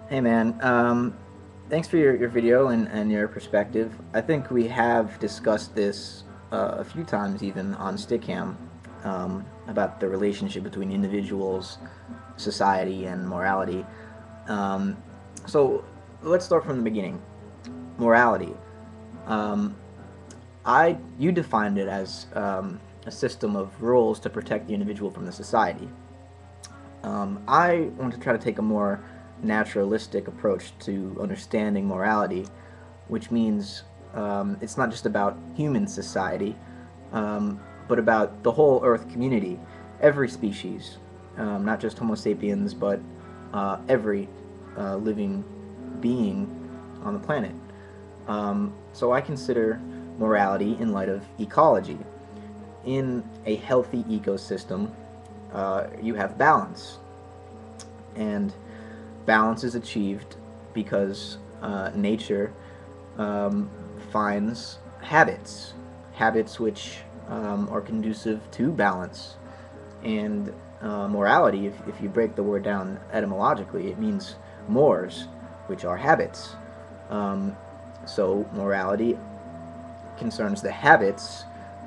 Hey man, thanks for your video and your perspective. I think we have discussed this a few times even on Stickam about the relationship between individuals, society, and morality. Um, so let's start from the beginning. Morality. Um, you defined it as a system of rules to protect the individual from the society. I want to try to take a more naturalistic approach to understanding morality, which means it's not just about human society, but about the whole Earth community, every species, not just Homo sapiens, but every living being on the planet. So I consider morality in light of ecology. In a healthy ecosystem, you have balance, and balance is achieved because nature um, finds habits which are conducive to balance. And morality, if you break the word down etymologically, it means mores, which are habits. Um, so morality concerns the habits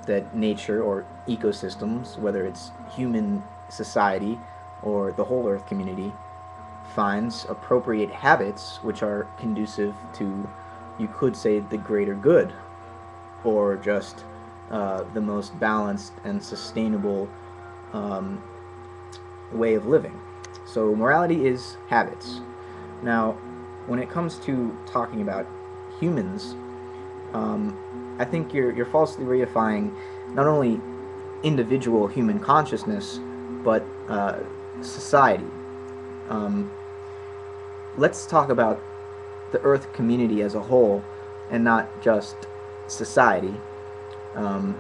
that nature or ecosystems, whether it's human society or the whole Earth community, finds appropriate habits which are conducive to, you could say, the greater good, or just the most balanced and sustainable um, way of living. So, morality is habits. Now, when it comes to talking about humans, um, I think you're falsely reifying not only individual human consciousness, but society. Um, let's talk about the Earth community as a whole, and not just society. Um,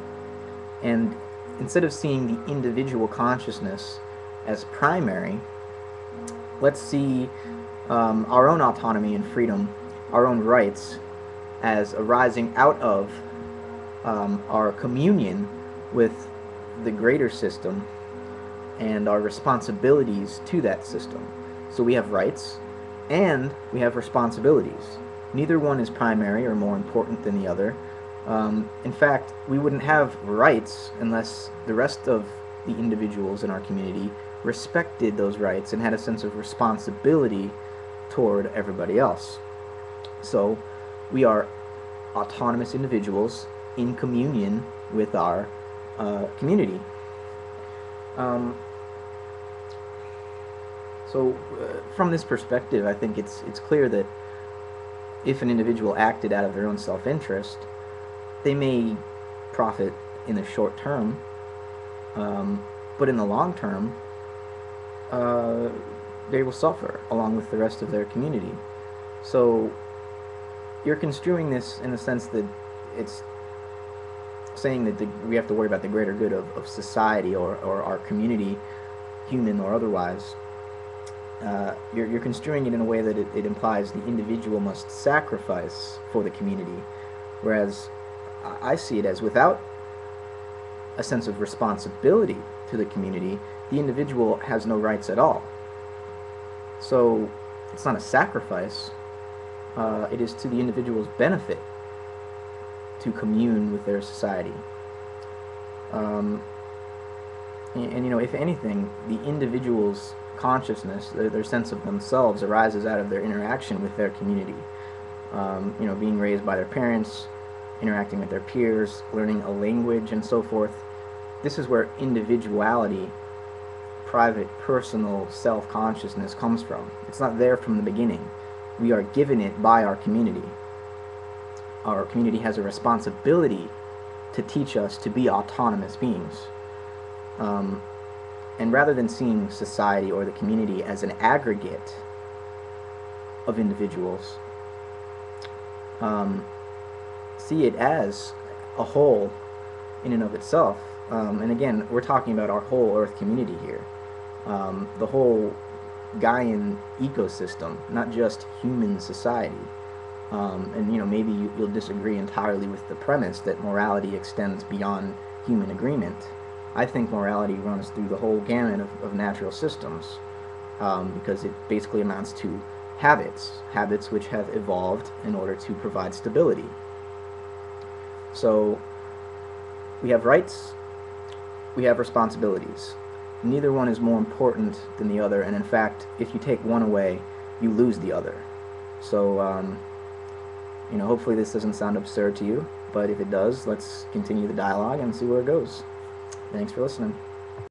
and instead of seeing the individual consciousness as primary, let's see our own autonomy and freedom, our own rights, as arising out of our communion with the greater system and our responsibilities to that system. So we have rights and we have responsibilities. Neither one is primary or more important than the other. In fact, we wouldn't have rights unless the rest of the individuals in our community respected those rights and had a sense of responsibility toward everybody else. So we are autonomous individuals in communion with our community. Um, from this perspective, I think it's clear that if an individual acted out of their own self-interest, they may profit in the short term, but in the long term, uh, they will suffer along with the rest of their community. So you're construing this in the sense that it's saying that we have to worry about the greater good of society or our community, human or otherwise. You're construing it in a way that it implies the individual must sacrifice for the community, whereas I see it as without a sense of responsibility to the community, the individual has no rights at all. So it's not a sacrifice, it is to the individual's benefit to commune with their society. Um, and if anything, the individual's consciousness, their sense of themselves, arises out of their interaction with their community. Being raised by their parents, interacting with their peers, learning a language, and so forth. This is where individuality, private, personal self-consciousness comes from. It's not there from the beginning. We are given it by our community. Our community has a responsibility to teach us to be autonomous beings. Um, and rather than seeing society or the community as an aggregate of individuals, see it as a whole in and of itself. And again, we're talking about our whole Earth community here, the whole Gaian ecosystem, not just human society. And maybe you'll disagree entirely with the premise that morality extends beyond human agreement. I think morality runs through the whole gamut of natural systems, because it basically amounts to habits which have evolved in order to provide stability. So we have rights, we have responsibilities. Neither one is more important than the other, and in fact, if you take one away, you lose the other. So, hopefully this doesn't sound absurd to you, but if it does, let's continue the dialogue and see where it goes. Thanks for listening.